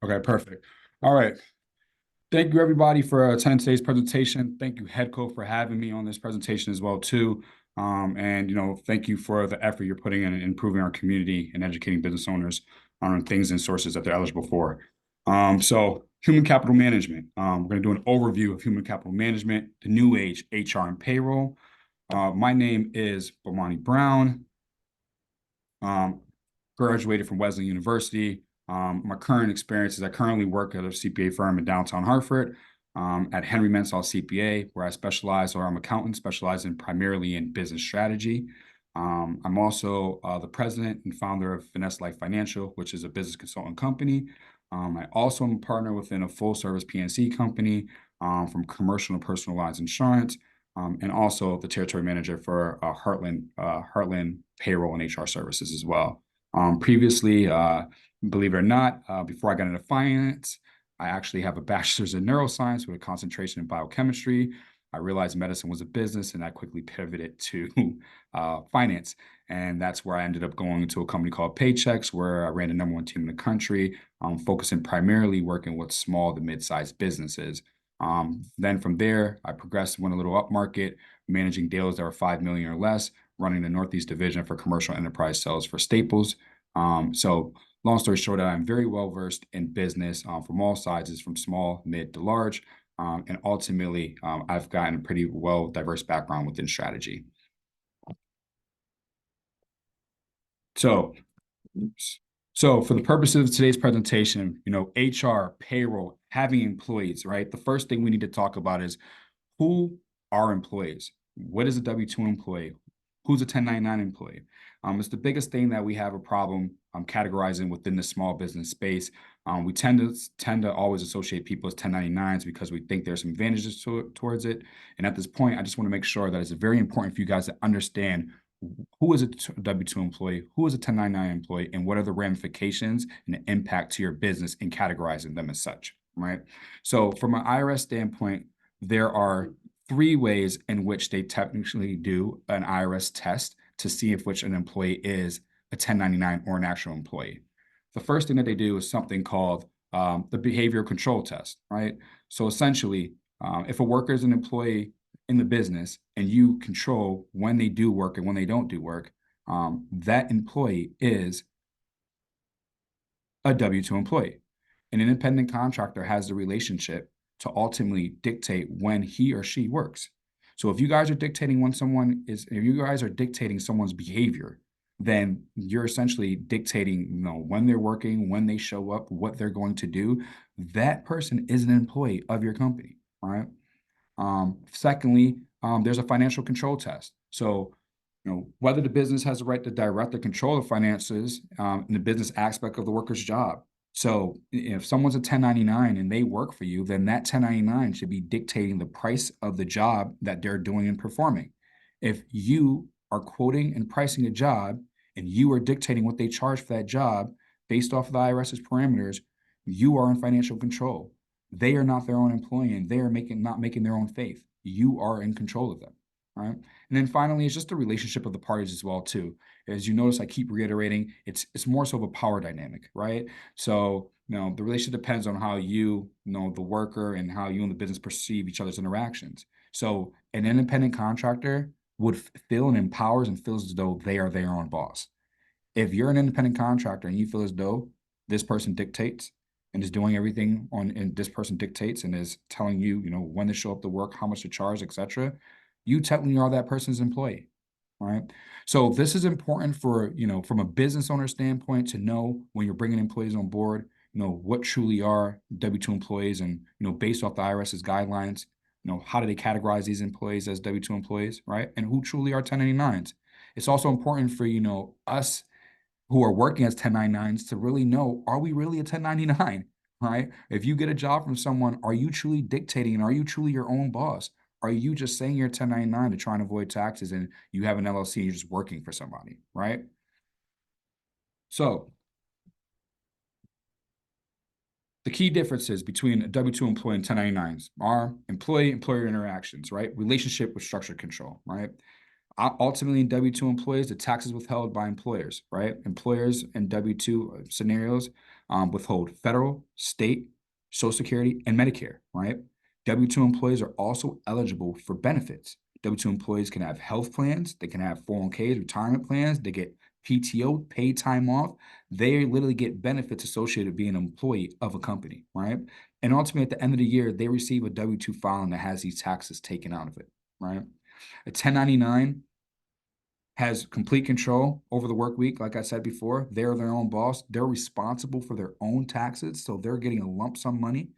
Okay, perfect. All right. Thank you everybody for attending today's presentation. Thank you, Headco, for having me on this presentation as well too. And thank you for the effort you're putting in improving our community and educating business owners on things and sources that they're eligible for. So human capital management. We're going to do an overview of human capital management, the new age HR and payroll. My name is Bomani Brown. Um, Graduated from Wesleyan University. My current experience is I currently work at a CPA firm in downtown Hartford, at Henry Mansell CPA, where I'm accountant specializing primarily in business strategy. I'm also the president and founder of Finesse Life Financial, which is a business consultant company. I also am a partner within a full service PNC company, from commercial and personal lines insurance, and also the territory manager for Heartland Payroll and HR Services as well. Previously, believe it or not, before I got into finance, I actually have a bachelor's in neuroscience with a concentration in biochemistry. I realized medicine was a business, and I quickly pivoted to finance. And that's where I ended up going to a company called Paychex, where I ran the number one team in the country, focusing primarily working with small to mid-sized businesses. Then from there, I progressed, went a little up market, managing deals that were 5 million or less, running the Northeast division for commercial enterprise sales for Staples. So long story short, I'm very well versed in business, from all sizes, from small, mid to large. And ultimately, I've gotten a pretty well diverse background within strategy. So, so for the purposes of today's presentation, HR, payroll, having employees, right? The first thing we need to talk about is who are employees? What is a W-2 employee? Who's a 1099 employee? It's the biggest thing that we have a problem categorizing within the small business space. We tend to always associate people as 1099s because we think there's some advantages towards it. And at this point, I just want to make sure that it's very important for you guys to understand who is a W-2 employee, who is a 1099 employee, and what are the ramifications and the impact to your business in categorizing them as such, right? So from an IRS standpoint, there are three ways in which they technically do an IRS test to see if which an employee is a 1099 or an actual employee. The first thing that they do is something called the behavioral control test, right? So essentially, if a worker is an employee in the business and you control when they do work and when they don't do work, that employee is a W-2 employee. An independent contractor has the relationship to ultimately dictate when he or she works. So if you guys are dictating if you guys are dictating someone's behavior, then you're essentially dictating, when they're working, when they show up, what they're going to do. That person is an employee of your company, all right? Secondly, there's a financial control test. So, whether the business has the right to direct or control the finances, in the business aspect of the worker's job. So if someone's a 1099 and they work for you, then that 1099 should be dictating the price of the job that they're doing and performing. If you are quoting and pricing a job and you are dictating what they charge for that job based off of the IRS's parameters, you are in financial control. They are not their own employee and they are not making their own faith. You are in control of them. Right. And then finally, it's just the relationship of the parties as well, too. As you notice, I keep reiterating, it's more so of a power dynamic, right? So, the relationship depends on how the worker and how you and the business perceive each other's interactions. So an independent contractor would feel and empowers and feels as though they are their own boss. If you're an independent contractor and you feel as though this person dictates and is doing everything and this person dictates and is telling you, when to show up to work, how much to charge, etc., you technically are that person's employee, right? So this is important for, from a business owner standpoint to know when you're bringing employees on board, what truly are W-2 employees and, based off the IRS's guidelines, how do they categorize these employees as W-2 employees, right? And who truly are 1099s. It's also important for, us who are working as 1099s to really know, are we really a 1099, right? If you get a job from someone, are you truly dictating and are you truly your own boss? Are you just saying you're 1099 to try and avoid taxes and you have an LLC and you're just working for somebody, right? So the key differences between a W-2 employee and 1099s are employee-employer interactions, right? Relationship with structure control, right? Ultimately, in W-2 employees, the taxes withheld by employers, right? Employers in W-2 scenarios, withhold federal, state, Social Security, and Medicare, right? W-2 employees are also eligible for benefits. W-2 employees can have health plans, they can have 401ks, retirement plans, they get PTO, paid time off. They literally get benefits associated with being an employee of a company, right? And ultimately, at the end of the year, they receive a W-2 filing that has these taxes taken out of it, right? A 1099 has complete control over the work week. Like I said before, they're their own boss. They're responsible for their own taxes. So they're getting a lump sum money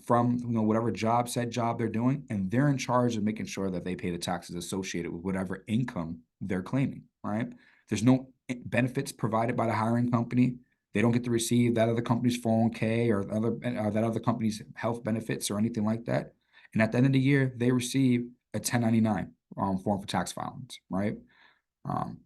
from whatever said job they're doing, and they're in charge of making sure that they pay the taxes associated with whatever income they're claiming, right? There's no benefits provided by the hiring company. They don't get to receive that other company's 401k or that other company's health benefits or anything like that. And at the end of the year, they receive a 1099 form for tax filings, right? Um,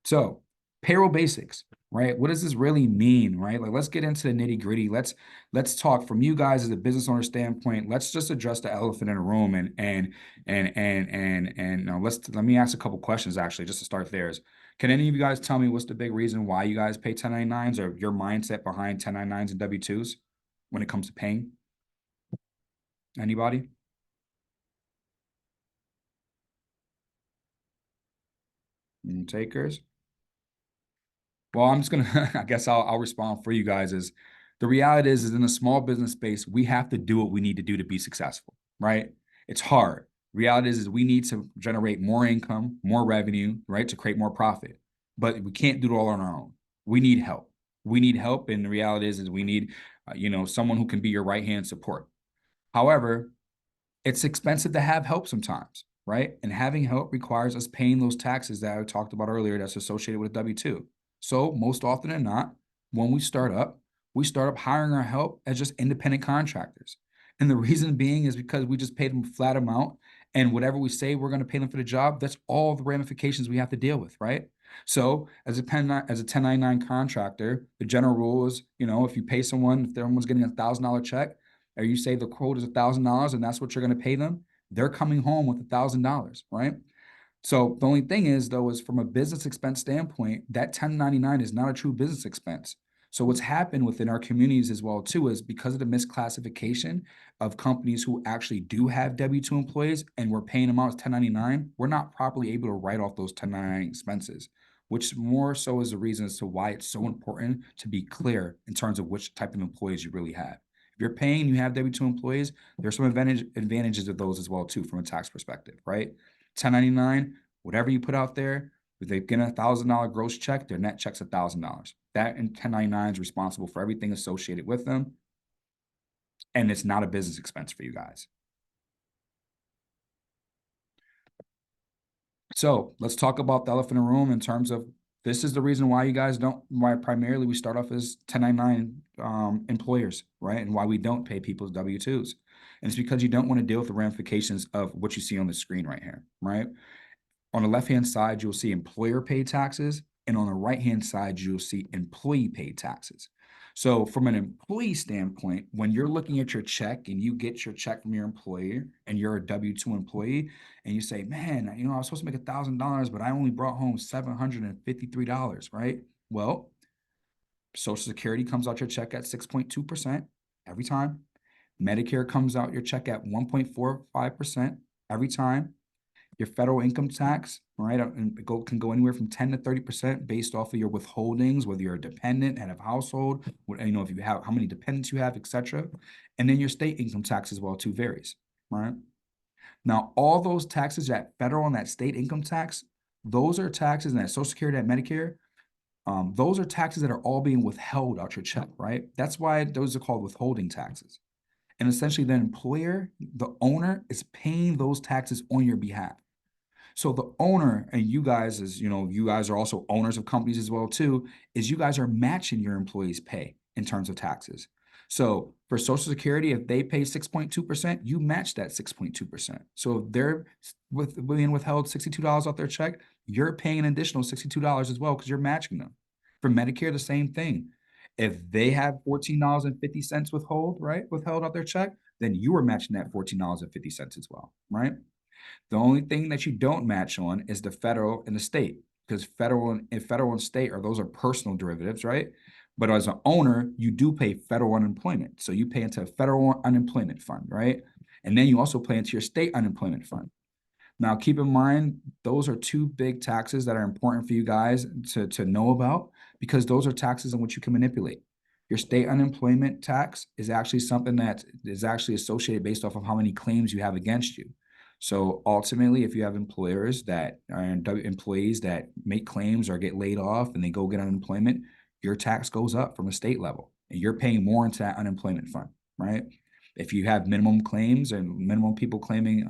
so payroll basics, right? What does this really mean, right? Like, let's get into the nitty gritty. Let's talk from you guys as a business owner standpoint. Let's just address the elephant in the room and let me ask a couple questions actually, just to start there. Can any of you guys tell me what's the big reason why you guys pay 1099s or your mindset behind 1099s and W-2s when it comes to paying? Anybody? Takers? Well, I'm just gonna, I guess I'll respond for you guys. Is the reality is in a small business space, we have to do what we need to do to be successful, right? It's hard. Reality is we need to generate more income, more revenue, right, to create more profit. But we can't do it all on our own. We need help. We need help, and the reality is we need, someone who can be your right hand support. However, it's expensive to have help sometimes, right? And having help requires us paying those taxes that I talked about earlier that's associated with W-2. So most often than not, when we start up hiring our help as just independent contractors. And the reason being is because we just pay them a flat amount, and whatever we say we're going to pay them for the job, that's all the ramifications we have to deal with, right? So as a 1099 contractor, the general rule is, if you pay someone, if someone's getting $1,000 check, or you say the quote is $1,000 and that's what you're going to pay them, they're coming home with $1,000, right? So the only thing is, though, is from a business expense standpoint, that 1099 is not a true business expense. So what's happened within our communities as well, too, is because of the misclassification of companies who actually do have W-2 employees and we're paying them out as 1099, we're not properly able to write off those 1099 expenses, which more so is the reason as to why it's so important to be clear in terms of which type of employees you really have. If you're paying, you have W-2 employees, there's some advantages of those as well, too, from a tax perspective, right? 1099, whatever you put out there, if they get a $1,000 gross check, their net check's $1,000. That and 1099 is responsible for everything associated with them, and it's not a business expense for you guys. So let's talk about the elephant in the room in terms of this is the reason why you guys why primarily we start off as 1099 employers, right? And why we don't pay people's W-2s. And it's because you don't want to deal with the ramifications of what you see on the screen right here, right? On the left-hand side, you'll see employer paid taxes, and on the right-hand side, you'll see employee paid taxes. So from an employee standpoint, when you're looking at your check and you get your check from your employer and you're a W-2 employee and you say, man, I was supposed to make $1,000, but I only brought home $753, right? Well, Social Security comes out your check at 6.2% every time. Medicare comes out your check at 1.45% every time. Your federal income tax, right, can go anywhere from 10 to 30% based off of your withholdings, whether you're a dependent, head of household, if you have how many dependents you have, etc. And then your state income tax as well too varies, right? Now, all those taxes, that federal and that state income tax, those are taxes, and that Social Security, that Medicare, those are taxes that are all being withheld out your check, right? That's why those are called withholding taxes. And essentially, the employer, the owner, is paying those taxes on your behalf. So the owner, and you guys, you guys are also owners of companies as well too, is you guys are matching your employees' pay in terms of taxes. So for Social Security, if they pay 6.2%, you match that 6.2%. So if they're being withheld $62 off their check, you're paying an additional $62 as well because you're matching them. For Medicare, the same thing. If they have $14.50 withheld off their check, then you are matching that $14.50 as well, right? The only thing that you don't match on is the federal and the state. because federal and state those are personal derivatives, right? But as an owner, you do pay federal unemployment. So you pay into a federal unemployment fund, right? And then you also pay into your state unemployment fund. Now, keep in mind, those are two big taxes that are important for you guys to know about, because those are taxes in which you can manipulate. Your state unemployment tax is actually something that is actually associated based off of how many claims you have against you. So ultimately, if you have employers that are employees that make claims or get laid off and they go get unemployment, your tax goes up from a state level and you're paying more into that unemployment fund, right? If you have minimum claims and minimum people claiming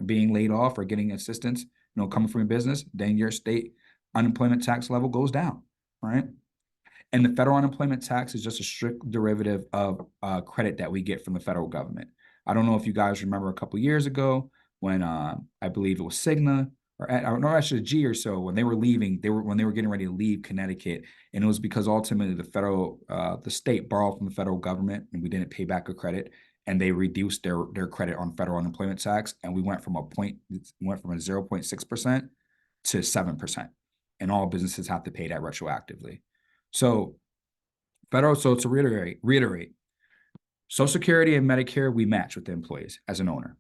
being laid off or getting assistance, coming from your business, then your state unemployment tax level goes down, right? And the federal unemployment tax is just a strict derivative of credit that we get from the federal government. I don't know if you guys remember a couple of years ago when I believe it was Cigna or I don't know, actually G or so, when they were leaving, when they were getting ready to leave Connecticut, and it was because ultimately the state borrowed from the federal government and we didn't pay back a credit, and they reduced their credit on federal unemployment tax, and we went from a 0.6% to 7%, and all businesses have to pay that retroactively. So to reiterate, Social Security and Medicare, we match with the employees as an owner.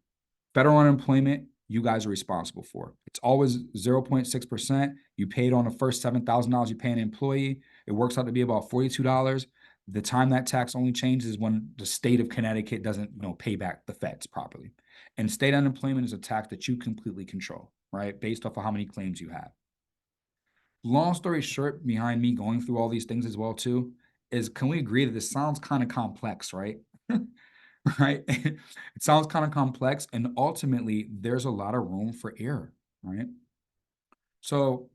Federal unemployment, you guys are responsible for. It's always 0.6%. You paid on the first $7,000 you pay an employee. It works out to be about $42. The time that tax only changes is when the state of Connecticut doesn't, pay back the feds properly. And state unemployment is a tax that you completely control, right? Based off of how many claims you have. Long story short, behind me going through all these things as well too, is can we agree that this sounds kind of complex, right? Right? It sounds kind of complex, and ultimately there's a lot of room for error, right? So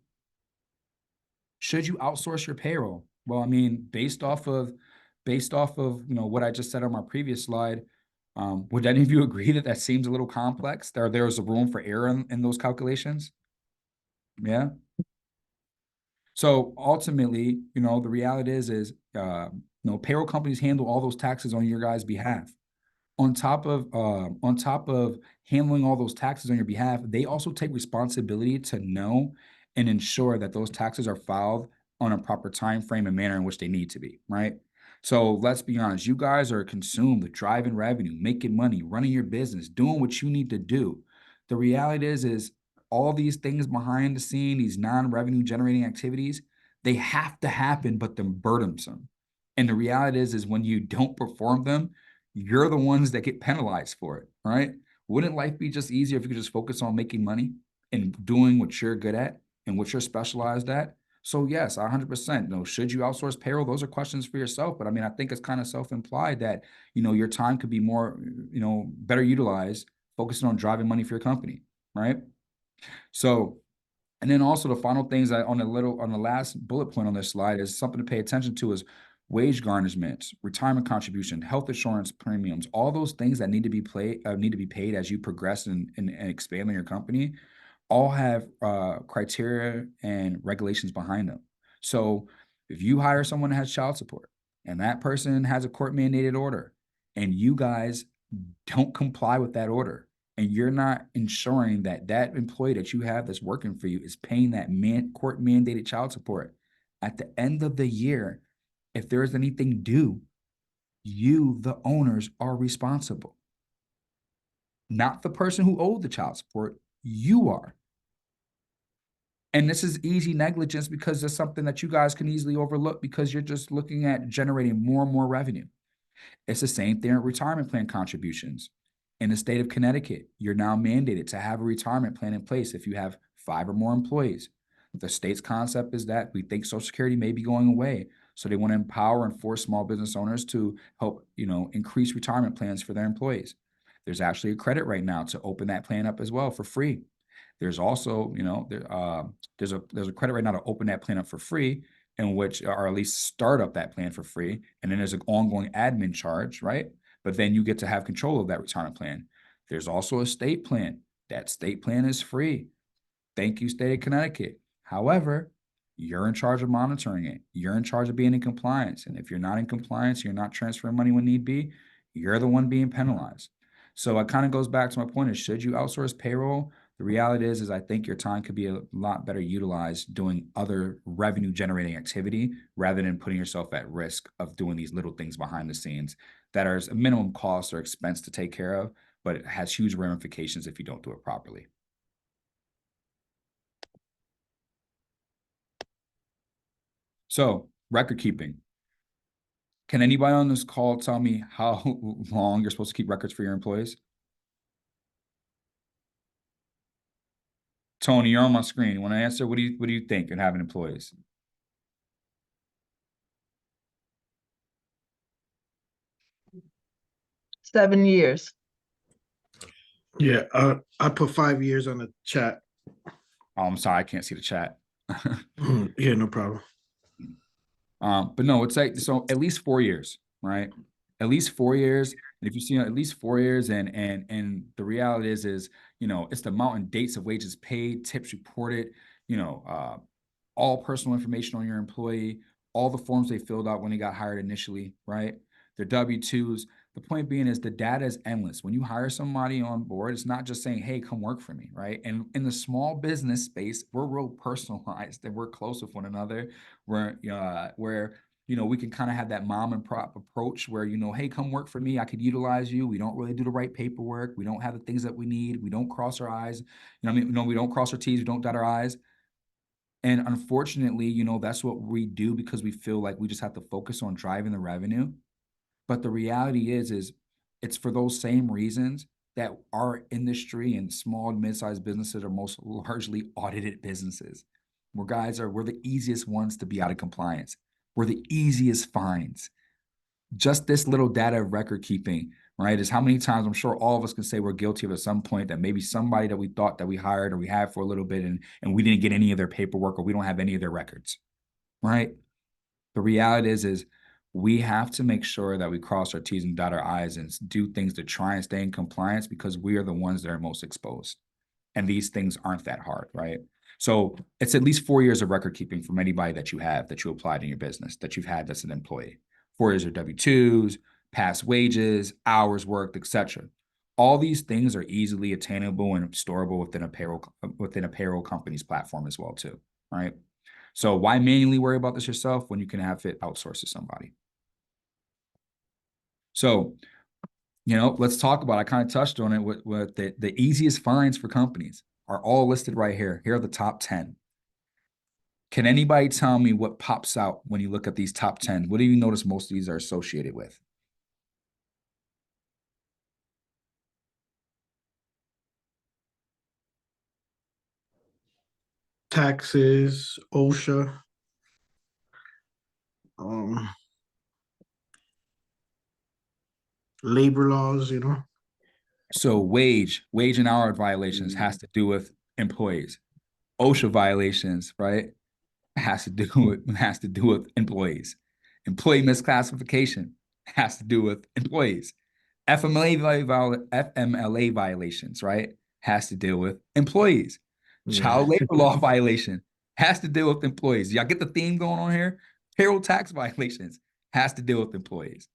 should you outsource your payroll? Well, I mean, based off of what I just said on my previous slide, would any of you agree that seems a little complex? There's a room for error in those calculations? Yeah. So ultimately, the reality is payroll companies handle all those taxes on your guys' behalf. On top of handling all those taxes on your behalf, they also take responsibility to know and ensure that those taxes are filed on a proper time frame and manner in which they need to be, right? So let's be honest, you guys are consumed with driving revenue, making money, running your business, doing what you need to do. The reality is all these things behind the scene, these non-revenue generating activities, they have to happen, but they're burdensome. And the reality is when you don't perform them, you're the ones that get penalized for it, right? Wouldn't life be just easier if you could just focus on making money and doing what you're good at and what you're specialized at? So yes, 100%. Should you outsource payroll? Those are questions for yourself. But I mean, I think it's kind of self-implied that, your time could be more, better utilized focusing on driving money for your company, right? So, and then also the final things on the last bullet point on this slide is something to pay attention to is wage garnishments, retirement contribution, health insurance premiums, all those things that need to be paid as you progress and expand on your company, all have criteria and regulations behind them. So if you hire someone that has child support and that person has a court mandated order and you guys don't comply with that order, and you're not ensuring that employee that you have that's working for you is paying that court mandated child support, at the end of the year, if there's anything due, you, the owners, are responsible. Not the person who owed the child support, you are. And this is easy negligence because it's something that you guys can easily overlook because you're just looking at generating more and more revenue. It's the same thing with retirement plan contributions. In the state of Connecticut, you're now mandated to have a retirement plan in place if you have 5 or more employees. The state's concept is that we think Social Security may be going away. So they want to empower and force small business owners to help, increase retirement plans for their employees. There's actually a credit right now to open that plan up as well for free. There's also, there's a credit right now to open that plan up for free, in which, or at least start up that plan for free. And then there's an ongoing admin charge, right? But then you get to have control of that retirement plan. There's also a state plan. That state plan is free. Thank you, state of Connecticut. However, you're in charge of monitoring it. You're in charge of being in compliance. And if you're not in compliance, you're not transferring money when need be, you're the one being penalized. So it kind of goes back to my point is, should you outsource payroll? The reality is I think your time could be a lot better utilized doing other revenue generating activity rather than putting yourself at risk of doing these little things behind the scenes that are a minimum cost or expense to take care of, but it has huge ramifications if you don't do it properly. So, record keeping. Can anybody on this call tell me how long you're supposed to keep records for your employees? Tony, you're on my screen. When I answer, what do you think in having employees? Seven years. Yeah, I put 5 years on the chat. Oh, I'm sorry, I can't see the chat. Yeah, no problem. But no, it's like, so at least 4 years, right? At least 4 years. And if you see at least 4 years, and the reality is, it's the amount and dates of wages paid, tips reported, all personal information on your employee, all the forms they filled out when they got hired initially, right? Their W-2s. The point being is the data is endless. When you hire somebody on board, it's not just saying, hey, come work for me, right? And in the small business space, we're real personalized and we're close with one another. Where we can kind of have that mom and pop approach where, hey, come work for me. I could utilize you. We don't really do the right paperwork. We don't have the things that we need. We don't cross our I's. We don't cross our T's. We don't dot our I's. And unfortunately, that's what we do because we feel like we just have to focus on driving the revenue. But the reality is it's for those same reasons that our industry and small and mid-sized businesses are most largely audited businesses. We're the easiest ones to be out of compliance. We're the easiest fines. Just this little data of record keeping, right, is how many times I'm sure all of us can say we're guilty of at some point that maybe somebody that we thought that we hired or we had for a little bit and we didn't get any of their paperwork or we don't have any of their records, right? The reality is we have to make sure that we cross our T's and dot our I's and do things to try and stay in compliance because we are the ones that are most exposed. And these things aren't that hard, right? So it's at least 4 years of record keeping from anybody that you applied in your business, that you've had that's an employee. 4 years of W-2s, past wages, hours worked, etc. All these things are easily attainable and storable within a payroll company's platform as well, too, right? So why manually worry about this yourself when you can have it outsourced to somebody? So, let's talk about, I kind of touched on it with the easiest fines for companies are all listed right here. Here are the top 10. Can anybody tell me what pops out when you look at these top 10? What do you notice most of these are associated with? Taxes, OSHA, labor laws, So wage and hour violations has to do with employees. OSHA violations, right, has to do with employees. Employee misclassification has to do with employees. FMLA violations, right, has to deal with employees. Child labor law violation has to deal with employees. Y'all get the theme going on here? Payroll tax violations has to deal with employees.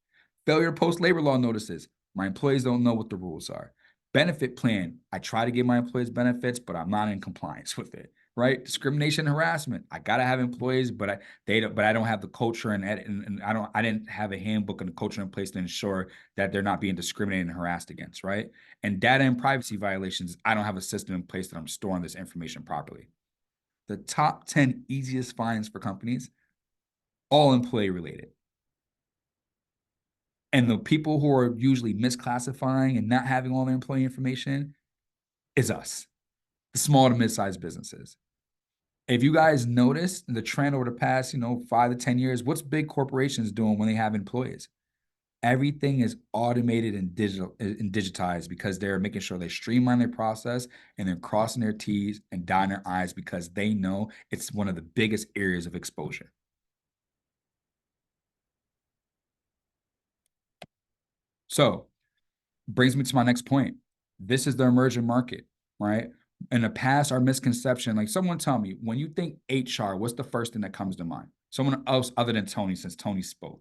Failure to post labor law notices. My employees don't know what the rules are. Benefit plan. I try to give my employees benefits, but I'm not in compliance with it. Right? Discrimination, harassment. I gotta have employees, but I don't have the culture and I didn't have a handbook and a culture in place to ensure that they're not being discriminated and harassed against. Right? And data and privacy violations. I don't have a system in place that I'm storing this information properly. The top 10 easiest fines for companies, all employee related. And the people who are usually misclassifying and not having all their employee information is us, the small to mid-sized businesses. If you guys notice the trend over the past, 5 to 10 years, what's big corporations doing when they have employees? Everything is automated and digitized because they're making sure they streamline their process and they're crossing their T's and dotting their I's because they know it's one of the biggest areas of exposure. So, brings me to my next point. This is the emerging market, right? In the past, our misconception, like someone tell me, when you think HR, what's the first thing that comes to mind? Someone else other than Tony, since Tony spoke.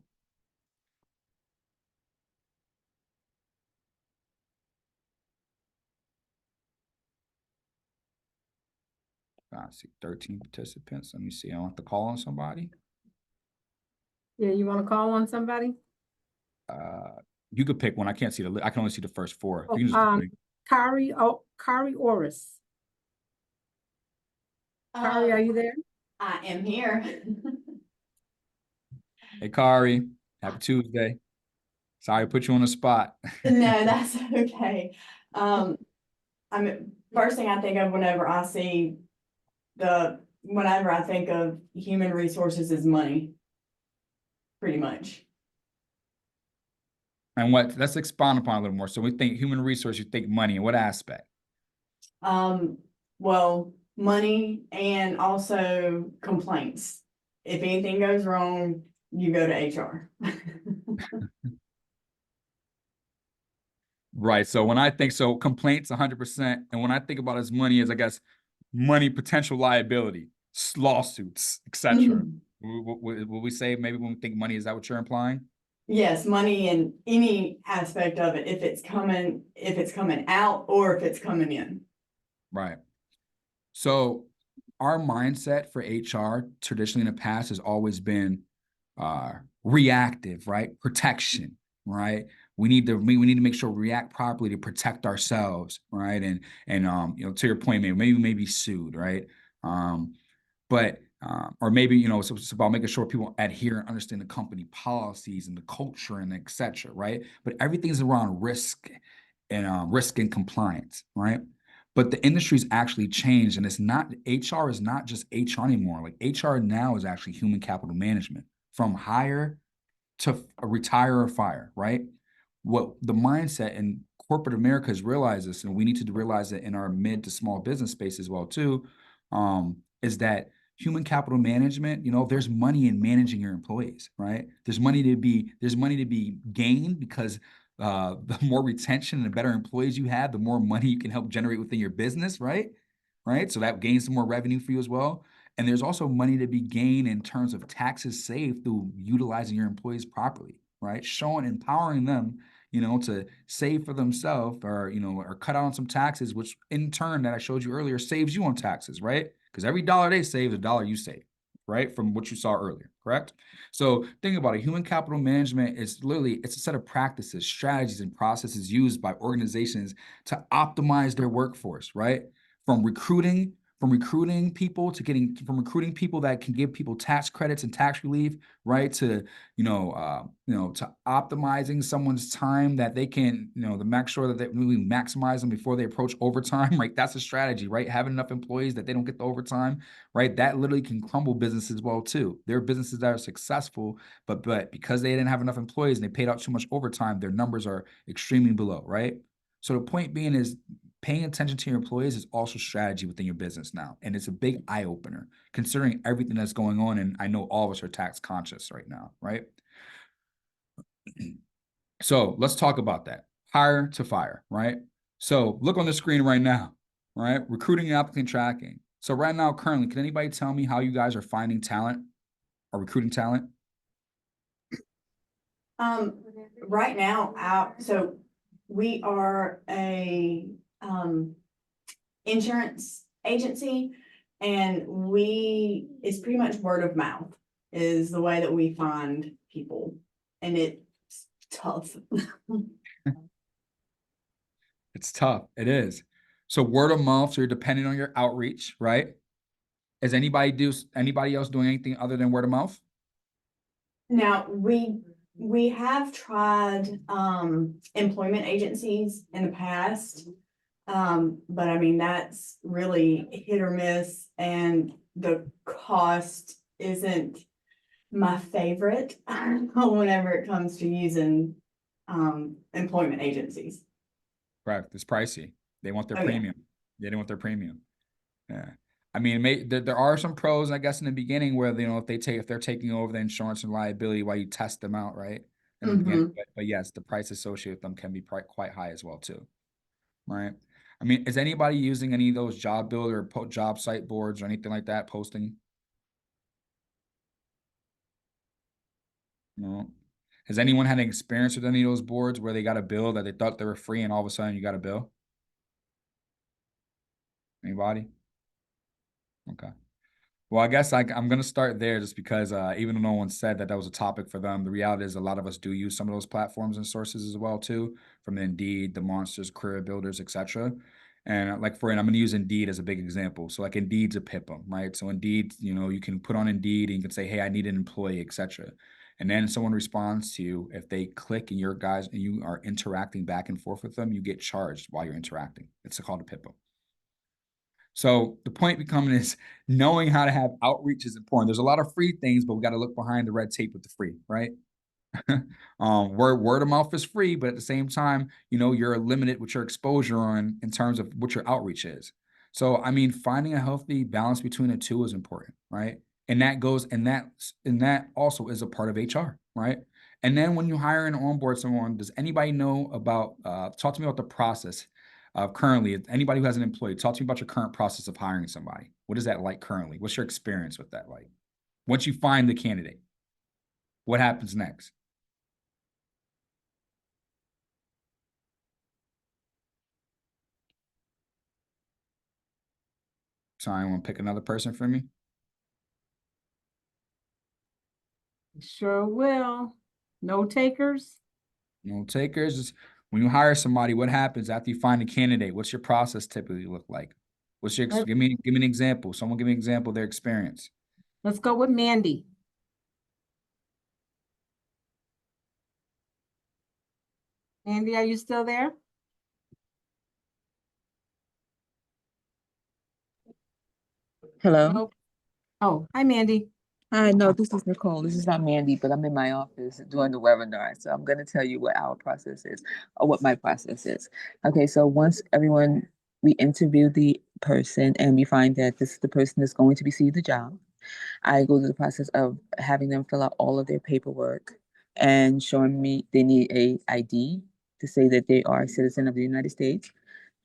I see 13 participants. Let me see. I want to call on somebody. Yeah, you want to call on somebody? You could pick one. I can't see the I can only see the first four. Oh, You can just Kari Oris. Kari, are you there? I am here. Hey, Kari. Happy Tuesday. Sorry to put you on the spot. No, that's okay. I mean, first thing I think of whenever I think of human resources is money. Pretty much. And let's expand upon a little more. So we think human resource, you think money. In what aspect? Well, money and also complaints. If anything goes wrong, you go to HR. Right. So when I think complaints 100%. And when I think about as money as I guess money, potential liability, lawsuits, etc. Will we say maybe when we think money, is that what you're implying? Yes, money in any aspect of it, if it's coming out or if it's coming in. Right. So our mindset for HR traditionally in the past has always been reactive, right? Protection, right? We need to make sure we react properly to protect ourselves, right? And to your point, maybe we may be sued, right? Or maybe, it's about making sure people adhere and understand the company policies and the culture and et cetera, right? But everything's around risk and compliance, right? But the industry's actually changed, and HR is not just HR anymore. Like HR now is actually human capital management, from hire to retire or fire, right? What the mindset in corporate America has realized this, and we need to realize it in our mid to small business space as well too, is that human capital management, there's money in managing your employees, right? There's money to be gained because the more retention and the better employees you have, the more money you can help generate within your business, right? Right. So that gains some more revenue for you as well. And there's also money to be gained in terms of taxes saved through utilizing your employees properly, right? Empowering them, to save for themselves or cut out on some taxes, which in turn, that I showed you earlier, saves you on taxes, right? Because every dollar they save is a dollar you save, right? From what you saw earlier, correct? So think about it. Human capital management is it's a set of practices, strategies, and processes used by organizations to optimize their workforce, right? From recruiting people that can give people tax credits and tax relief, right? To to optimizing someone's time that they can, to make sure that they really maximize them before they approach overtime, right? That's a strategy, right? Having enough employees that they don't get the overtime, right? That literally can crumble businesses well too. There are businesses that are successful, but because they didn't have enough employees and they paid out too much overtime, their numbers are extremely below, right? So the point being is, paying attention to your employees is also strategy within your business now. And it's a big eye opener considering everything that's going on. And I know all of us are tax conscious right now, right? So let's talk about that. Hire to fire, right? So look on the screen right now, right? Recruiting and applicant tracking. So right now, currently, can anybody tell me how you guys are finding talent or recruiting talent? Right now, so we are a insurance agency, and it's pretty much word of mouth is the way that we find people, and it's tough. It's tough. It is. So word of mouth, so you're depending on your outreach, right? Is anybody else doing anything other than word of mouth? Now, we have tried employment agencies in the past. But I mean, that's really hit or miss, and the cost isn't my favorite whenever it comes to using employment agencies. Right. It's pricey. They want their Oh, yeah. premium. They don't want their premium. Yeah. I mean, there are some pros, I guess, in the beginning where, if they're taking over the insurance and liability while you test them out, right? In the beginning, but yes, the price associated with them can be quite high as well too, right? I mean, is anybody using any of those job builder or job site boards or anything like that posting? No. Has anyone had an experience with any of those boards where they got a bill that they thought they were free and all of a sudden you got a bill? Anybody? Okay. Well, I guess I'm going to start there just because even though no one said that was a topic for them, the reality is a lot of us do use some of those platforms and sources as well too, from Indeed, the Monsters, Career Builders, etc. And I'm going to use Indeed as a big example. So like Indeed's a PIPM, right? So Indeed, you can put on Indeed and you can say, hey, I need an employee, etc. And then someone responds to you. If they click and you are interacting back and forth with them, you get charged while you're interacting. It's called a PIPM. So the point becoming is knowing how to have outreach is important. There's a lot of free things, but we got to look behind the red tape with the free, right? Word of mouth is free, but at the same time, you're limited with your exposure on in terms of what your outreach is. So, I mean, finding a healthy balance between the two is important, right? And that also is a part of HR, right? And then when you hire and onboard someone, does anybody know about, talk to me about the process currently, anybody who has an employee, talk to me about your current process of hiring somebody. What is that like currently? What's your experience with that like? Once you find the candidate, what happens next? So I want to pick another person for me. Sure will. No takers? No takers. When you hire somebody, what happens after you find a candidate? What's your process typically look like? Let- give me an example. Someone give me an example of their experience. Let's go with Mandy. Mandy, are you still there? Hello. Nope. Oh, hi, Mandy. Hi, no, this is Nicole. This is not Mandy, but I'm in my office doing the webinar. So I'm going to tell you what our process is or what my process is. Okay, so once we interview the person and we find that this is the person that's going to receive the job, I go through the process of having them fill out all of their paperwork and showing me they need a ID to say that they are a citizen of the United States.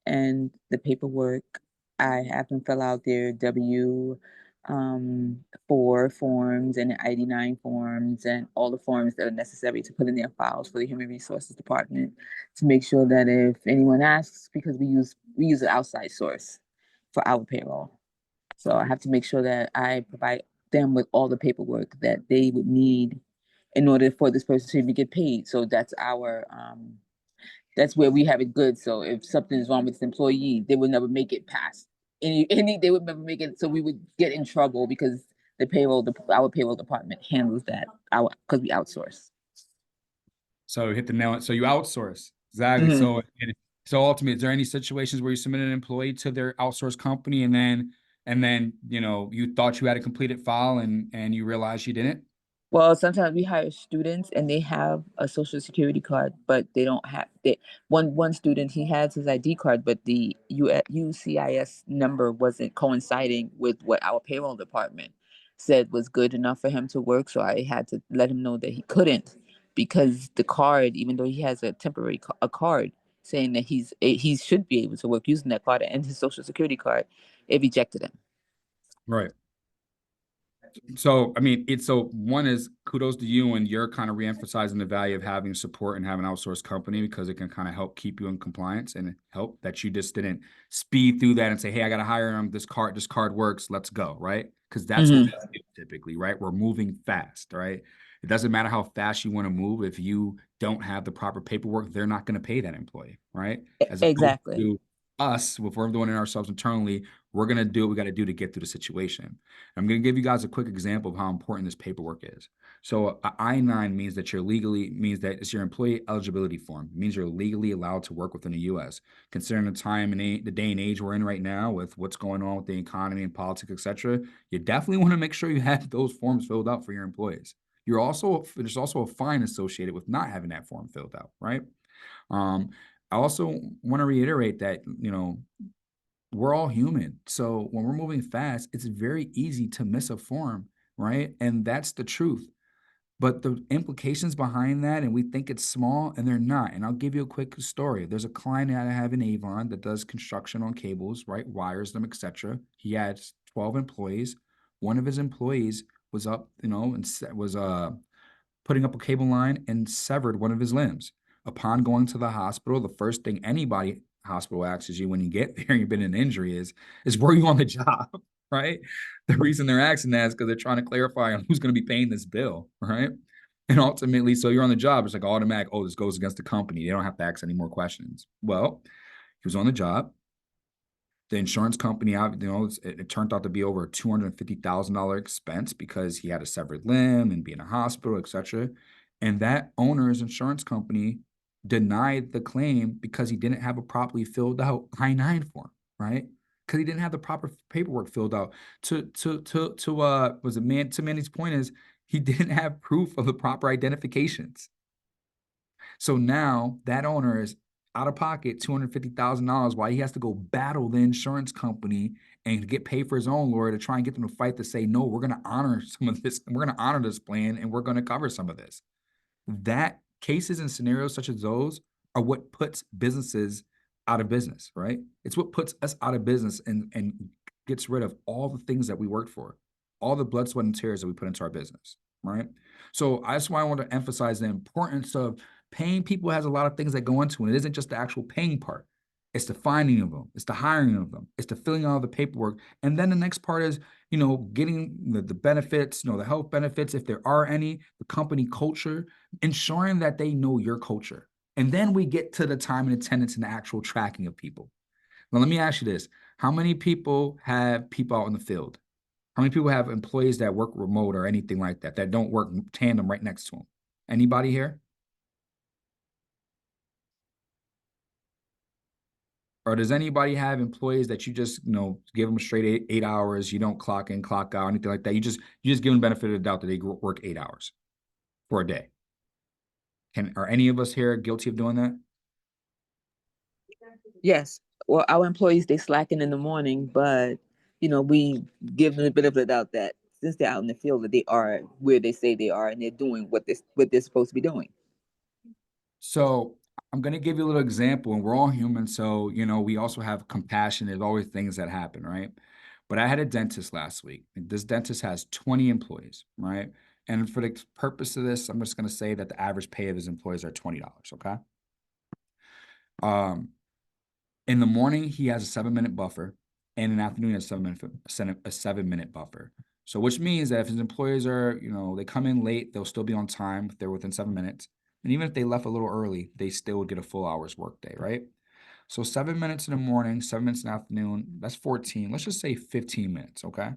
And the paperwork, I have them fill out their W-4 forms and the ID-9 forms and all the forms that are necessary to put in their files for the Human Resources Department to make sure that if anyone asks, because we use an outside source for our payroll. So I have to make sure that I provide them with all the paperwork that they would need in order for this person to even get paid. So that's where we have it good. So if something is wrong with this employee, they would never make it past any they would never make it. So we would get in trouble because our payroll department handles that because we outsource. So hit the nail. So you outsource. Exactly. Mhm. So ultimately, is there any situations where you submit an employee to their outsourced company and then you thought you had a completed file and you realized you didn't? Well, sometimes we hire students and they have a social security card, but they don't have one student, he has his ID card, but the UCIS number wasn't coinciding with what our payroll department said was good enough for him to work. So I had to let him know that he couldn't because the card, even though he has a temporary a card saying that he should be able to work using that card and his social security card, it rejected him. Right. So, I mean, one is kudos to you, and you're kind of reemphasizing the value of having support and having an outsourced company because it can kind of help keep you in compliance and help that you just didn't speed through that and say, hey, I got to hire him. This card works. Let's go. Right. Because that's what we do typically, right? We're moving fast, right? It doesn't matter how fast you want to move. If you don't have the proper paperwork, they're not going to pay that employee, right? As opposed Exactly. to us, if we're doing it ourselves internally, we're going to do what we got to do to get through the situation. I'm going to give you guys a quick example of how important this paperwork is. So a I-9 means that it's your employee eligibility form. It means you're legally allowed to work within the U.S. Considering the time and the day and age we're in right now with what's going on with the economy and politics, etc., you definitely want to make sure you have those forms filled out for your employees. There's also a fine associated with not having that form filled out, right? I also want to reiterate that, we're all human. So when we're moving fast, it's very easy to miss a form, right? And that's the truth. But the implications behind that, and we think it's small, and they're not. And I'll give you a quick story. There's a client that I have in Avon that does construction on cables, right? Wires them, etc. He had 12 employees. One of his employees was up, and was putting up a cable line and severed one of his limbs. Upon going to the hospital, the first thing anybody hospital asks you when you get there, you've been in an injury is were you on the job? right? The reason they're asking that is because they're trying to clarify on who's going to be paying this bill, right? And ultimately, so you're on the job, it's like automatic, oh, this goes against the company. They don't have to ask any more questions. Well, he was on the job. The insurance company, it turned out to be over a $250,000 expense because he had a severed limb and be in a hospital, etc. And that owner's insurance company denied the claim because he didn't have a properly filled out I-9 form, right? Because he didn't have the proper paperwork filled out. To Manny's point is he didn't have proof of the proper identifications. So now that owner is out of pocket $250,000 while he has to go battle the insurance company and get paid for his own lawyer to try and get them to fight to say, no, we're going to honor some of this. We're going to honor this plan and we're going to cover some of this. That cases and scenarios such as those are what puts businesses out of business, right? It's what puts us out of business and gets rid of all the things that we worked for, all the blood, sweat, and tears that we put into our business, right? So that's why I want to emphasize the importance of paying people has a lot of things that go into it. It isn't just the actual paying part. It's the finding of them. It's the hiring of them. It's the filling out of the paperwork. And then the next part is, getting the benefits, the health benefits, if there are any, the company culture, ensuring that they know your culture. And then we get to the time and attendance and the actual tracking of people. Now, let me ask you this. How many people have people out in the field? How many people have employees that work remote or anything like that, that don't work tandem right next to them? Anybody here? Or does anybody have employees that you just, give them straight eight hours, you don't clock in, clock out, anything like that? You just give them benefit of the doubt that they work 8 hours for a day. Are any of us here guilty of doing that? Yes. Well, our employees, they slacken in the morning, but we give them a bit of a doubt that since they're out in the field, that they are where they say they are and they're doing what they're supposed to be doing. So I'm going to give you a little example, and we're all human. So, we also have compassion. There's always things that happen, right? But I had a dentist last week. This dentist has 20 employees, right? And for the purpose of this, I'm just going to say that the average pay of his employees are $20, okay? In the morning, he has a 7-minute buffer, and in the afternoon, he has a 7-minute buffer. So which means that if his employees are, they come in late, they'll still be on time if they're within 7 minutes. And even if they left a little early, they still would get a full hour's workday, right? So 7 minutes in the morning, 7 minutes in the afternoon, that's 14. Let's just say 15 minutes, okay?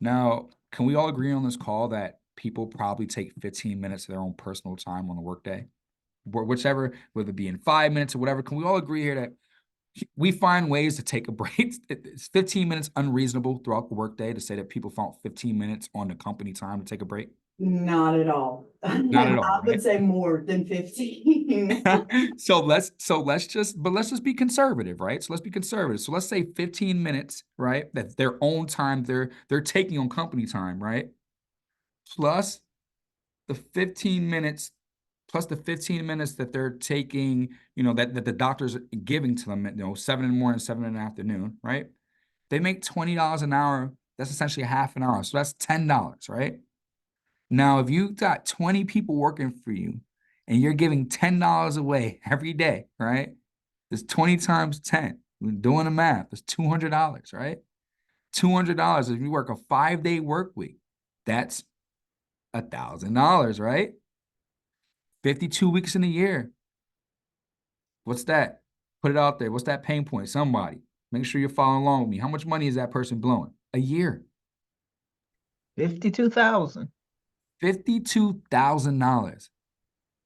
Now, can we all agree on this call that people probably take 15 minutes of their own personal time on the workday? Whichever, whether it be in 5 minutes or whatever, can we all agree here that we find ways to take a break? It's 15 minutes unreasonable throughout the workday to say that people found 15 minutes on the company time to take a break? Not at all. Not at all, I would right? say more than 15. So let's just be conservative, right? So let's be conservative. So let's say 15 minutes, right? That's their own time they're taking on company time, right? Plus the 15 minutes, plus the 15 minutes that they're taking, that the doctor's giving to them, 7 in the morning, 7 in the afternoon, right? They make $20 an hour. That's essentially a half an hour. So that's $10, right? Now, if you got 20 people working for you and you're giving $10 away every day, right? There's 20 times 10. We're doing the math. It's $200, right? $200 if you work a 5-day work week. That's $1,000, right? 52 weeks in a year. What's that? Put it out there. What's that pain point? Somebody. Make sure you're following along with me. How much money is that person blowing? A year. 52,000. $52,000.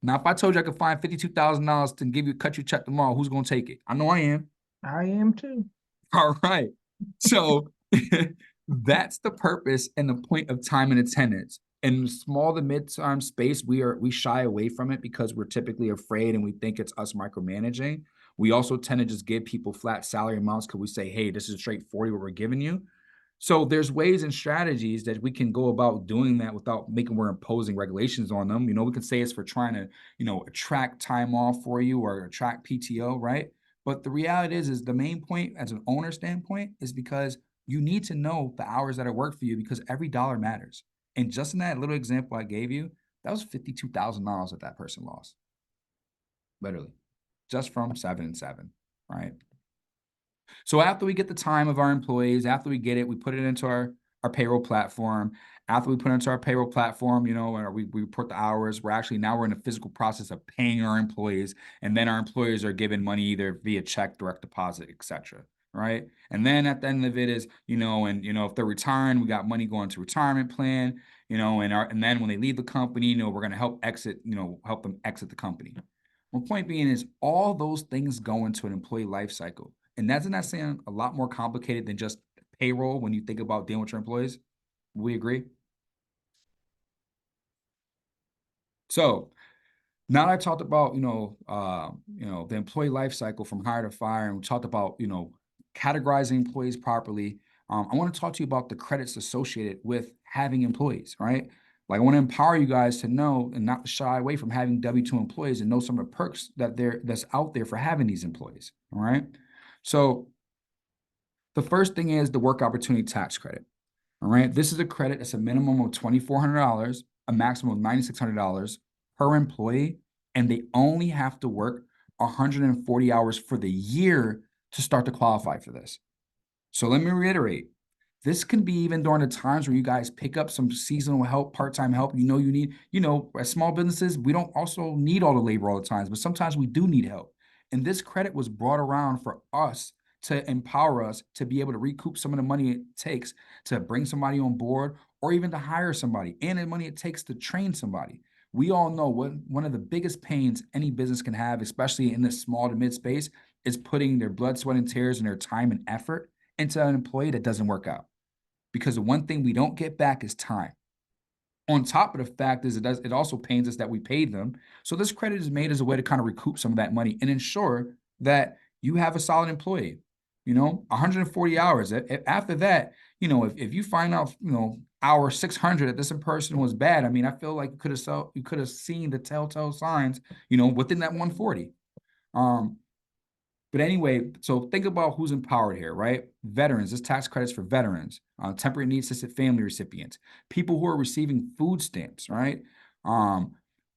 Now, if I told you I could find $52,000 to cut you check tomorrow, who's going to take it? I know I am. I am too. All right. So that's the purpose and the point of time and attendance. In small to mid-time space, we shy away from it because we're typically afraid and we think it's us micromanaging. We also tend to just give people flat salary amounts because we say, hey, this is straight 40 what we're giving you. So there's ways and strategies that we can go about doing that without we're imposing regulations on them. We can say it's for trying to, attract time off for you or attract PTO, right? But the reality is the main point as an owner standpoint is because you need to know the hours that are work for you because every dollar matters. And just in that little example I gave you, that was $52,000 that person lost. Literally. Just from 7 and 7, right? So after we get the time of our employees, after we get it, we put it into our payroll platform. After we put it into our payroll platform, or we report the hours, we're in the physical process of paying our employees. And then our employees are given money either via check, direct deposit, etc. Right. And then at the end of it is, if they're retiring, we got money going to retirement plan, and then when they leave the company, we're going to help them exit the company. My point being is all those things go into an employee life cycle. And doesn't that sound a lot more complicated than just payroll when you think about dealing with your employees? We agree? So now that I talked about, the employee life cycle from hire to fire, and we talked about, categorizing employees properly. I want to talk to you about the credits associated with having employees, right? Like I want to empower you guys to know and not shy away from having W-2 employees and know some of the perks that's out there for having these employees. All right. So the first thing is the work opportunity tax credit. All right. This is a credit that's a minimum of $2,400, a maximum of $9,600 per employee, and they only have to work 140 hours for the year to start to qualify for this. So let me reiterate. This can be even during the times where you guys pick up some seasonal help, part-time help. You need, as small businesses, we don't also need all the labor all the time, but sometimes we do need help. And this credit was brought around for us to empower us to be able to recoup some of the money it takes to bring somebody on board or even to hire somebody and the money it takes to train somebody. We all know one of the biggest pains any business can have, especially in this small to mid space, is putting their blood, sweat, and tears and their time and effort into an employee that doesn't work out. Because the one thing we don't get back is time. On top of the fact is it also pains us that we paid them. So this credit is made as a way to kind of recoup some of that money and ensure that you have a solid employee. 140 hours. After that, if you find out, hour 600 that this person was bad, I mean, I feel like you could have seen the telltale signs, within that 140. But anyway, so think about who's empowered here, right? Veterans, this tax credit's for veterans, temporary needs assisted family recipients, people who are receiving food stamps, right?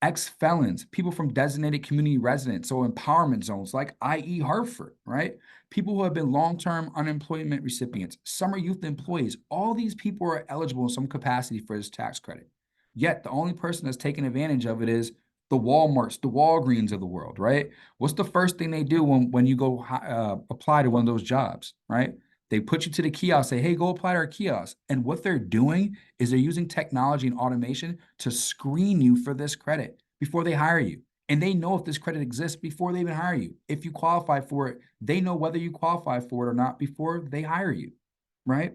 Ex-felons, people from designated community residents, so empowerment zones like i.e. Hartford, right? People who have been long-term unemployment recipients, summer youth employees, all these people are eligible in some capacity for this tax credit. Yet the only person that's taking advantage of it is the Walmarts, the Walgreens of the world, right? What's the first thing they do when you go apply to one of those jobs, right? They put you to the kiosk, say, hey, go apply to our kiosk. And what they're doing is they're using technology and automation to screen you for this credit before they hire you. And they know if this credit exists before they even hire you. If you qualify for it, they know whether you qualify for it or not before they hire you, right?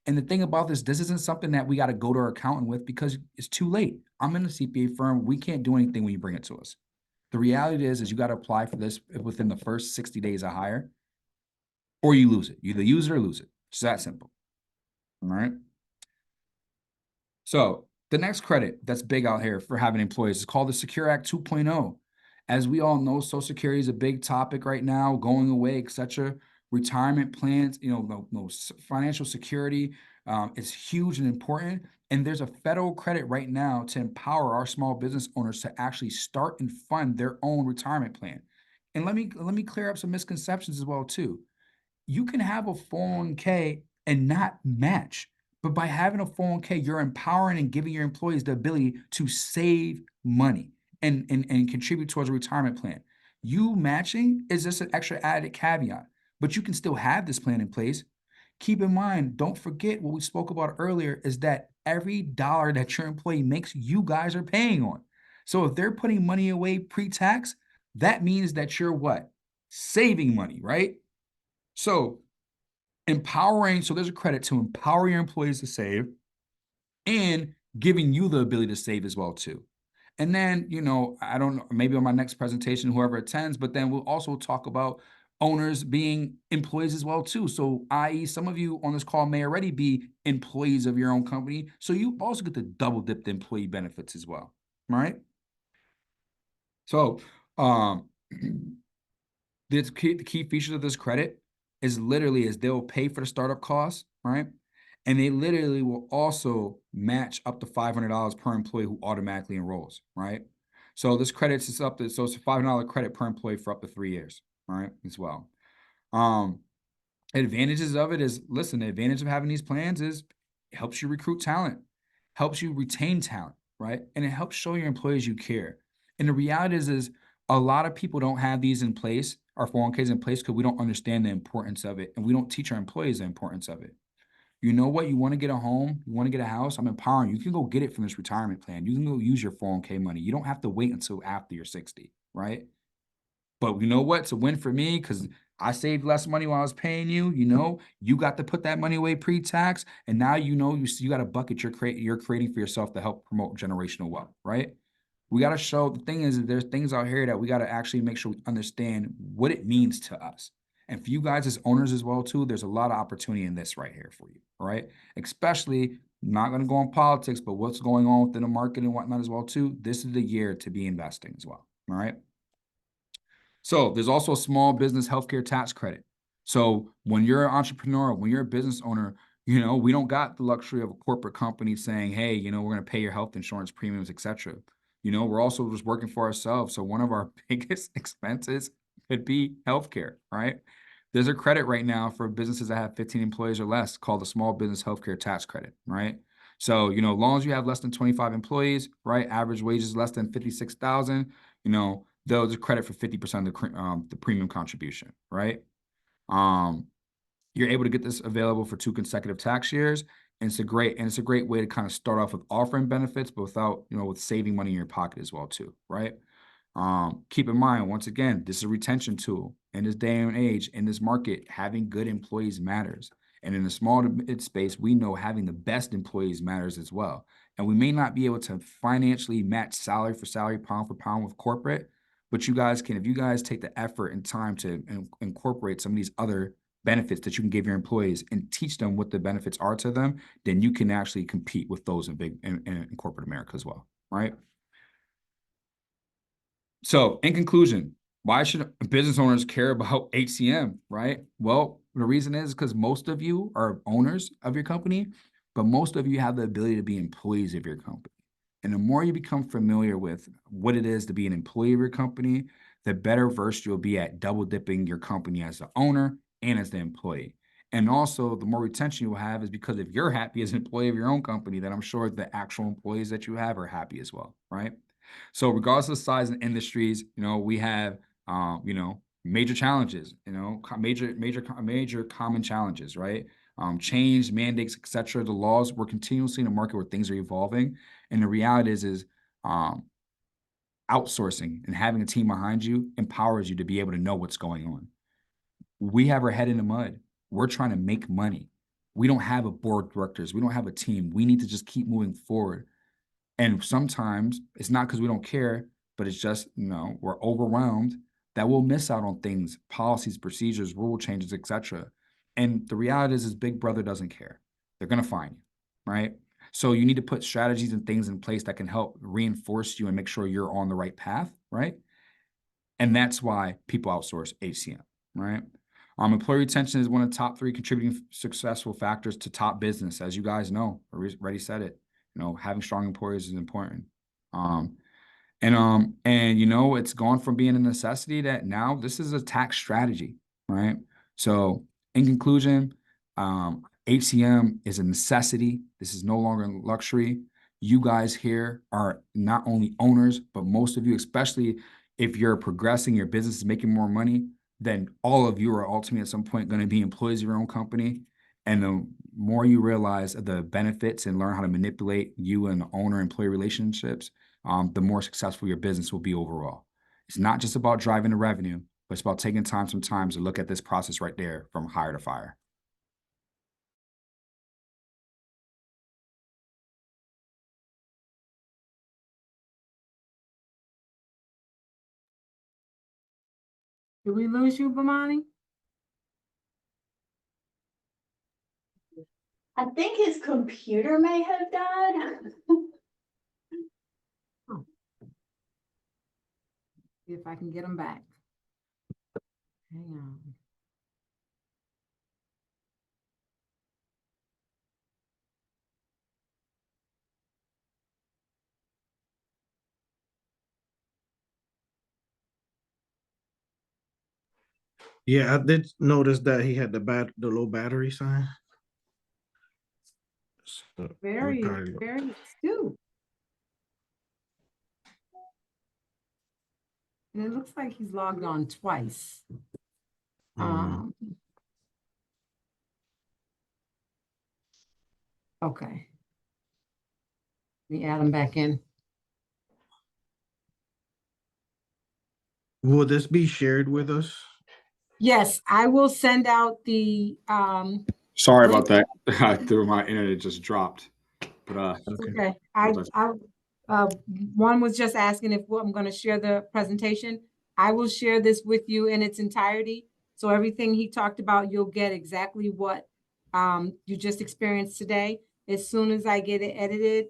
And the thing about this isn't something that we got to go to our accountant with because it's too late. I'm in a CPA firm. We can't do anything when you bring it to us. The reality is you got to apply for this within the first 60 days of hire, or you lose it. You either use it or lose it. It's that simple. All right. So the next credit that's big out here for having employees is called the Secure Act 2.0. As we all know, Social Security is a big topic right now, going away, etc. Retirement plans, financial security is huge and important. And there's a federal credit right now to empower our small business owners to actually start and fund their own retirement plan. And let me clear up some misconceptions as well too. You can have a 401k and not match. But by having a 401k, you're empowering and giving your employees the ability to save money and contribute towards a retirement plan. You matching is just an extra added caveat, but you can still have this plan in place. Keep in mind, don't forget what we spoke about earlier is that every dollar that your employee makes, you guys are paying on. So if they're putting money away pre-tax, that means that you're what? Saving money, right? So there's a credit to empower your employees to save and giving you the ability to save as well too. And then, I don't know, maybe on my next presentation, whoever attends, but then we'll also talk about owners being employees as well too. So i.e. some of you on this call may already be employees of your own company. So you also get to double dip the employee benefits as well, right? So the key features of this credit is they'll pay for the startup costs, right? And they literally will also match up to $500 per employee who automatically enrolls, right? So this credit is it's a $500 credit per employee for up to 3 years, right? As well. Advantages of it is, listen, the advantage of having these plans is it helps you recruit talent, helps you retain talent, right? And it helps show your employees you care. And the reality is a lot of people don't have these in place, our 401ks in place, because we don't understand the importance of it. And we don't teach our employees the importance of it. You know what? You want to get a home, you want to get a house, I'm empowering you. You can go get it from this retirement plan. You can go use your 401k money. You don't have to wait until after you're 60, right? But you know what? It's a win for me because I saved less money while I was paying you. You know, you got to put that money away pre-tax, and now you know you got a bucket you're creating for yourself to help promote generational wealth, right? We got to show the thing is that there's things out here that we got to actually make sure we understand what it means to us. And for you guys as owners as well too, there's a lot of opportunity in this right here for you, all right? Especially not going to go on politics, but what's going on within the market and whatnot as well too. This is the year to be investing as well, all right? So there's also a small business healthcare tax credit. So when you're an entrepreneur, when you're a business owner, you know, we don't got the luxury of a corporate company saying, hey, you know, we're going to pay your health insurance premiums, etc. You know, we're also just working for ourselves. So one of our biggest expenses could be healthcare, right? There's a credit right now for businesses that have 15 employees or less called the small business healthcare tax credit, right? So, you know, as long as you have less than 25 employees, right? Average wages less than 56,000, you know, there's a credit for 50% of the premium contribution, right? You're able to get this available for 2 consecutive tax years. And it's a great way to kind of start off with offering benefits, but without, you know, with saving money in your pocket as well too, right? Keep in mind, once again, this is a retention tool. In this day and age, in this market, having good employees matters. And in the small to mid space, we know having the best employees matters as well. And we may not be able to financially match salary for salary, pound for pound with corporate, but you guys can, if you guys take the effort and time to incorporate some of these other benefits that you can give your employees and teach them what the benefits are to them, then you can actually compete with those in corporate America as well, right? So in conclusion, why should business owners care about HCM, right? Well, the reason is because most of you are owners of your company, but most of you have the ability to be employees of your company. And the more you become familiar with what it is to be an employee of your company, the better versed you'll be at double dipping your company as the owner and as the employee. And also, the more retention you'll have is because if you're happy as an employee of your own company, then I'm sure the actual employees that you have are happy as well, right? So regardless of size and industries, you know, we have, you know, major challenges, you know, major common challenges, right? Change, mandates, etc. The laws, we're continuously in a market where things are evolving. And the reality is um, outsourcing and having a team behind you empowers you to be able to know what's going on. We have our head in the mud. We're trying to make money. We don't have a board of directors. We don't have a team. We need to just keep moving forward. And sometimes it's not because we don't care, but it's just, you know, we're overwhelmed that we'll miss out on things, policies, procedures, rule changes, etc. And the reality is Big Brother doesn't care. They're going to find you, right? So you need to put strategies and things in place that can help reinforce you and make sure you're on the right path, right? And that's why people outsource HCM, right? Employee retention is one of the top 3 contributing successful factors to top business. As you guys know, I already said it. You know, having strong employees is important. And you know, it's gone from being a necessity that now this is a tax strategy, right? So in conclusion, HCM is a necessity. This is no longer a luxury. You guys here are not only owners, but most of you, especially if you're progressing, your business is making more money, then all of you are ultimately at some point going to be employees of your own company. And the more you realize the benefits and learn how to manipulate you and the owner-employee relationships, the more successful your business will be overall. It's not just about driving the revenue, but it's about taking time sometimes to look at this process right there from hire to fire. Did we lose you, Bomani? I think his computer may have died. See if I can get him back. Hang on. Yeah, I did notice that he had the low battery sign. So we Very, probably very astute. And it looks like he's logged on twice. Um, okay. Let me add him back in. will this be shared with us? Yes, I will send out the, Sorry link. about that. Through my internet just dropped. But Okay, Well, one was just asking if I'm gonna share the presentation. I will share this with you in its entirety. So everything he talked about, you'll get exactly what you just experienced today. As soon as I get it edited,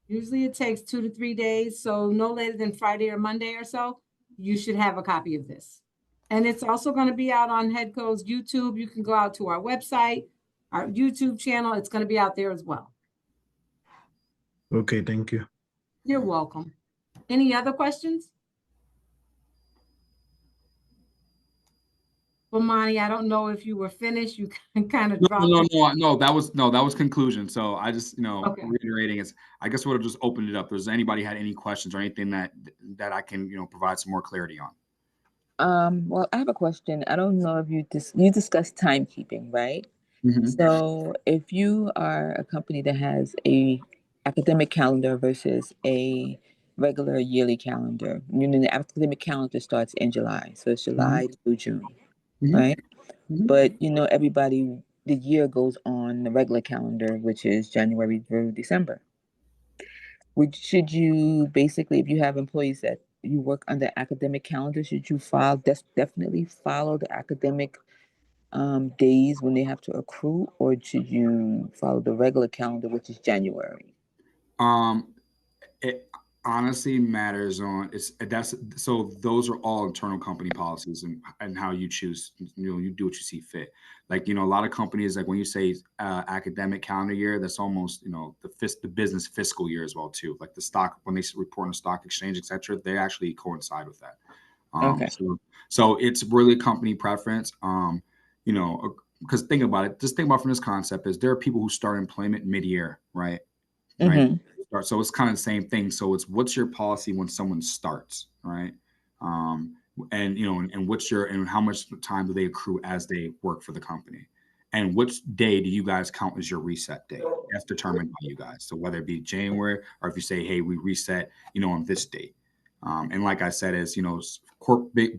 usually it takes 2 to 3 days, so no later than Friday or Monday or so, you should have a copy of this. And it's also gonna be out on Headco's YouTube. You can go out to our website, our YouTube channel. It's gonna be out there as well. Okay, thank you. You're welcome. Any other questions? Well, Monty, I don't know if you were finished. You kind of dropped it. no. That was conclusion. So I just Okay. reiterating is I guess would have just opened it up. Does anybody had any questions or anything that I can provide some more clarity on? Well, I have a question. I don't know if you discussed timekeeping, right? Mhm. So if you are a company that has a academic calendar versus a regular yearly calendar, the academic calendar starts in July, so it's July through June, Mhm. right? Mhm. But everybody, the year goes on the regular calendar, which is January through December. Should you basically, if you have employees that you work under academic calendar, should you definitely follow the academic days when they have to accrue, or should you follow the regular calendar, which is January? Um, it honestly matters on that's so those are all internal company policies and how you choose. You do what you see fit. Like a lot of companies, like when you say academic calendar year, that's almost the business fiscal year as well too. Like the stock when they report on the stock exchange, etc. They actually coincide with that. Okay. So it's really company preference. Because think about it. Just think about from this concept is there are people who start employment mid-year, right? Right. Mm-hmm. So it's kind of the same thing. So it's what's your policy when someone starts, right? And and what's your and how much time do they accrue as they work for the company? And which day do you guys count as your reset day? That's determined by you guys. So whether it be January or if you say, hey, we reset, on this date. And like I said, is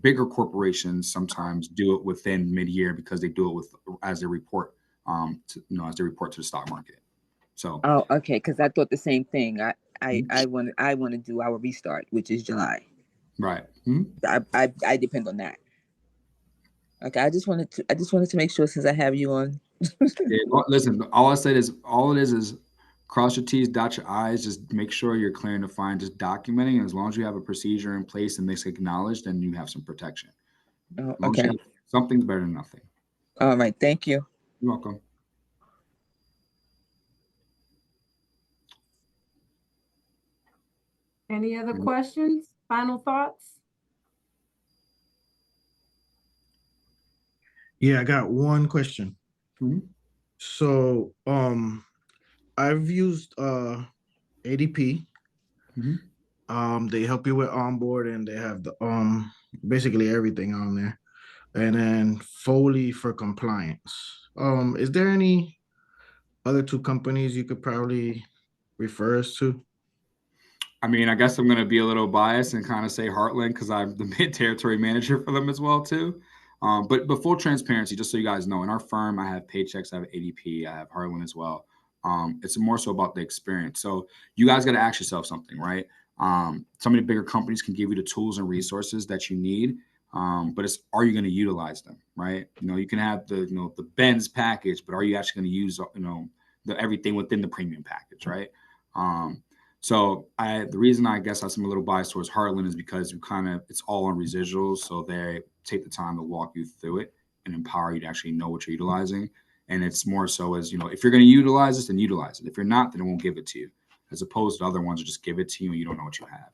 bigger corporations sometimes do it within mid-year because they do it as they report as they report to the stock market. So Oh, okay. Because I thought the same thing. I Mhm. I want to do our restart, which is July. Right. I depend on that. Okay. I just wanted to make sure since I have you on. Yeah, listen, all I said is all it is cross your T's, dot your I's, just make sure you're clear and defined, just documenting. And as long as you have a procedure in place and this acknowledged, then you have some protection. Oh, As long as okay. you have, something's better than nothing. All right. Thank you. You're welcome. Any other questions? Final thoughts? Yeah, I got one question. Mhm. So, I've used ADP. Mhm. They help you with onboard and they have the basically everything on there. And then Foley for compliance. Is there any other two companies you could probably refer us to? I mean, I guess I'm going to be a little biased and kind of say Heartland because I'm the mid-territory manager for them as well too. But full transparency, just so you guys know, in our firm, I have Paychecks, I have ADP, I have Heartland as well. It's more so about the experience. So you guys got to ask yourself something, right? Some of the bigger companies can give you the tools and resources that you need, but are you going to utilize them, right? You can have the Benz package, but are you actually going to use the everything within the premium package, right? So the reason I guess I'm a little biased towards Heartland is because it's all on residuals, so they take the time to walk you through it and empower you to actually know what you're utilizing. And it's more so as if you're going to utilize this, then utilize it. If you're not, then it won't give it to you. As opposed to other ones that just give it to you and you don't know what you have.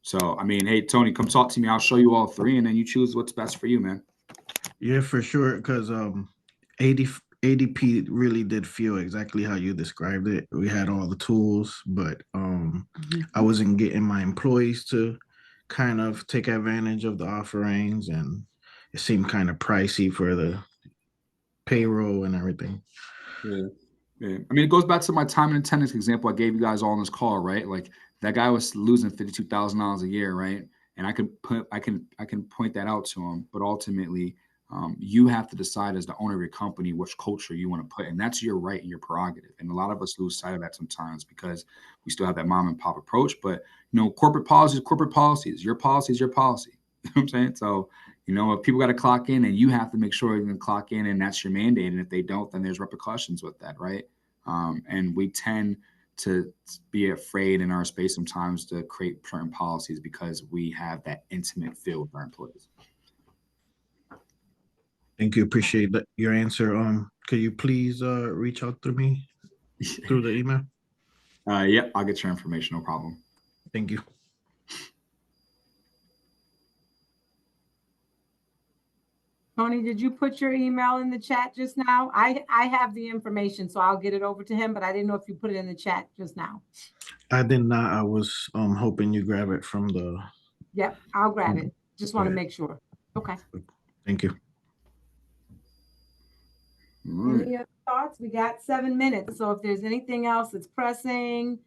So, I mean, hey, Tony, come talk to me. I'll show you all three, and then you choose what's best for you, man. Yeah, for sure. Because AD, ADP really did feel exactly how you described it. We had all the tools, but I wasn't getting my employees to kind of take advantage of the offerings, and it seemed kind of pricey for the payroll and everything. Yeah. Yeah. I mean, it goes back to my time and attendance example I gave you guys all on this call, right? Like that guy was losing $52,000 a year, right? And I can point that out to him, but ultimately, you have to decide as the owner of your company which culture you want to put, and that's your right and your prerogative. And a lot of us lose sight of that sometimes because we still have that mom and pop approach. But corporate policies. Your policy is your policy. You know what I'm saying? So, if people got to clock in, and you have to make sure you can clock in, and that's your mandate. And if they don't, then there's repercussions with that, right? And we tend to be afraid in our space sometimes to create certain policies because we have that intimate feel with our employees. Thank you. Appreciate that, your answer. Could you please reach out to me through the email? Yep, I'll get your information, no problem. Thank you. Tony, did you put your email in the chat just now? I have the information, so I'll get it over to him, but I didn't know if you put it in the chat just now. I did not. I was hoping you grab it from the. Yep, I'll grab it. Just want to Okay. make sure. Okay. Thank you. All right. Any other thoughts? We got 7 minutes. So if there's anything else that's pressing,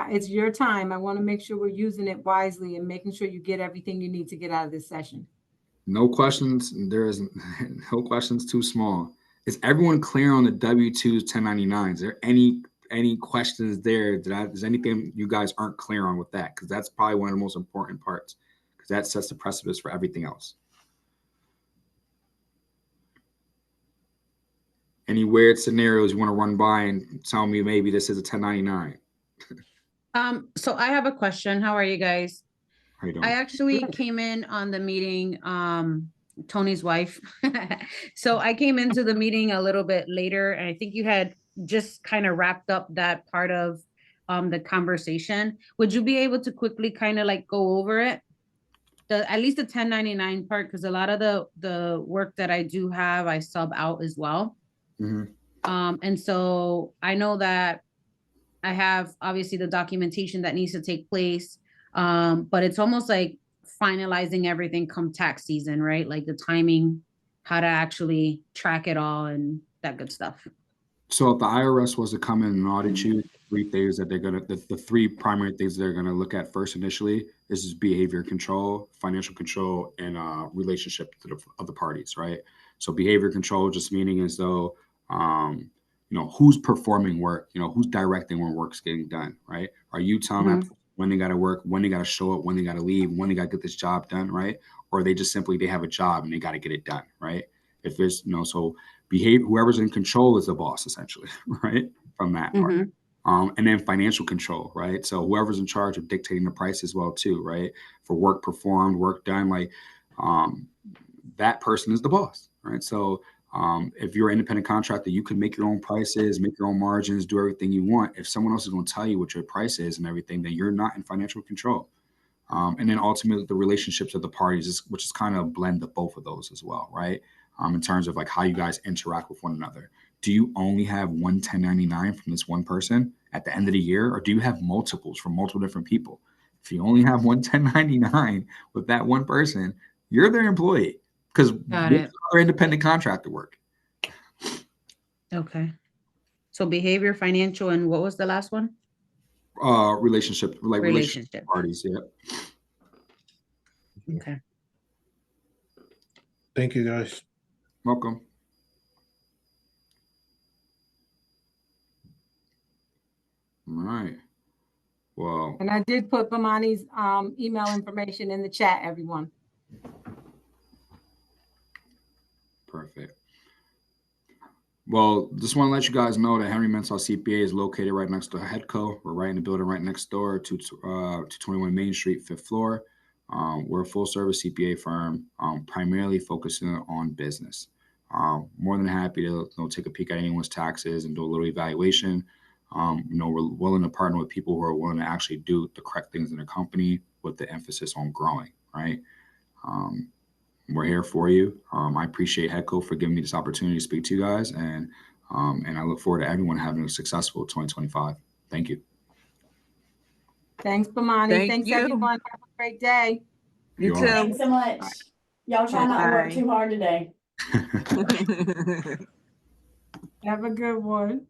it's your time. I want to make sure we're using it wisely and making sure you get everything you need to get out of this session. No questions. There is no questions too small. Is everyone clear on the W-2s, 1099s? Is there any questions there? Is anything you guys aren't clear on with that? Because that's probably one of the most important parts, because that sets the precedence for everything else. Any weird scenarios you want to run by and tell me maybe this is a 1099? So I have a question. How are you guys? How you doing? I actually came in on the meeting, Tony's wife. So I came into the meeting a little bit later, and I think you had just kind of wrapped up that part of the conversation. Would you be able to quickly kind of like go over it? At least the 1099 part, because a lot of the work that I do have, I sub out as well. Mhm. And so I know that I have obviously the documentation that needs to take place. But it's almost like finalizing everything come tax season, right? Like the timing, how to actually track it all and that good stuff. So if the IRS was to come in and audit you, three things that the three primary things they're gonna look at first initially is behavior control, financial control, and relationship to the other parties, right? So behavior control just meaning as though who's performing work, who's directing when work's getting done, right? Are you telling that when they got to work, when they got to show up, when they got to leave, when they got to get this job done, right? Or are they just simply they have a job and they got to get it done, right? If there's so whoever's in control is the boss essentially, right? From that part. And then financial control, right? So whoever's in charge of dictating the price as well too, right? For work performed, work done, like that person is the boss, right? So if you're an independent contractor, you can make your own prices, make your own margins, do everything you want. If someone else is going to tell you what your price is and everything, then you're not in financial control. And then ultimately the relationships of the parties, which is kind of a blend of both of those as well, right? In terms of like how you guys interact with one another. Do you only have one 1099 from this one person at the end of the year, or do you have multiples from multiple different people? If you only have one 1099 with that one person, you're their employee because other independent contractor work. Okay. So behavior, financial, and what was the last one? Relationship parties. Yeah. Okay. Thank you, guys. Welcome. All right. Well. And I did put Bomani's email information in the chat, everyone. Perfect. Well, just want to let you guys know that Henry Mensah CPA is located right next to Headco. We're right in the building right next door to 221 Main Street, 5th floor. We're a full-service CPA firm, primarily focusing on business. More than happy to take a peek at anyone's taxes and do a little evaluation. We're willing to partner with people who are willing to actually do the correct things in their company, with the emphasis on growing, right? We're here for you. I appreciate HECO for giving me this opportunity to speak to you guys, and I look forward to everyone having a successful 2025. Thank you. Thanks, Bomani. Thank Thanks, you. everyone. Have a great day. You You are. too. Thanks so much. Y'all try not to work Bye. too hard today. Have a good one.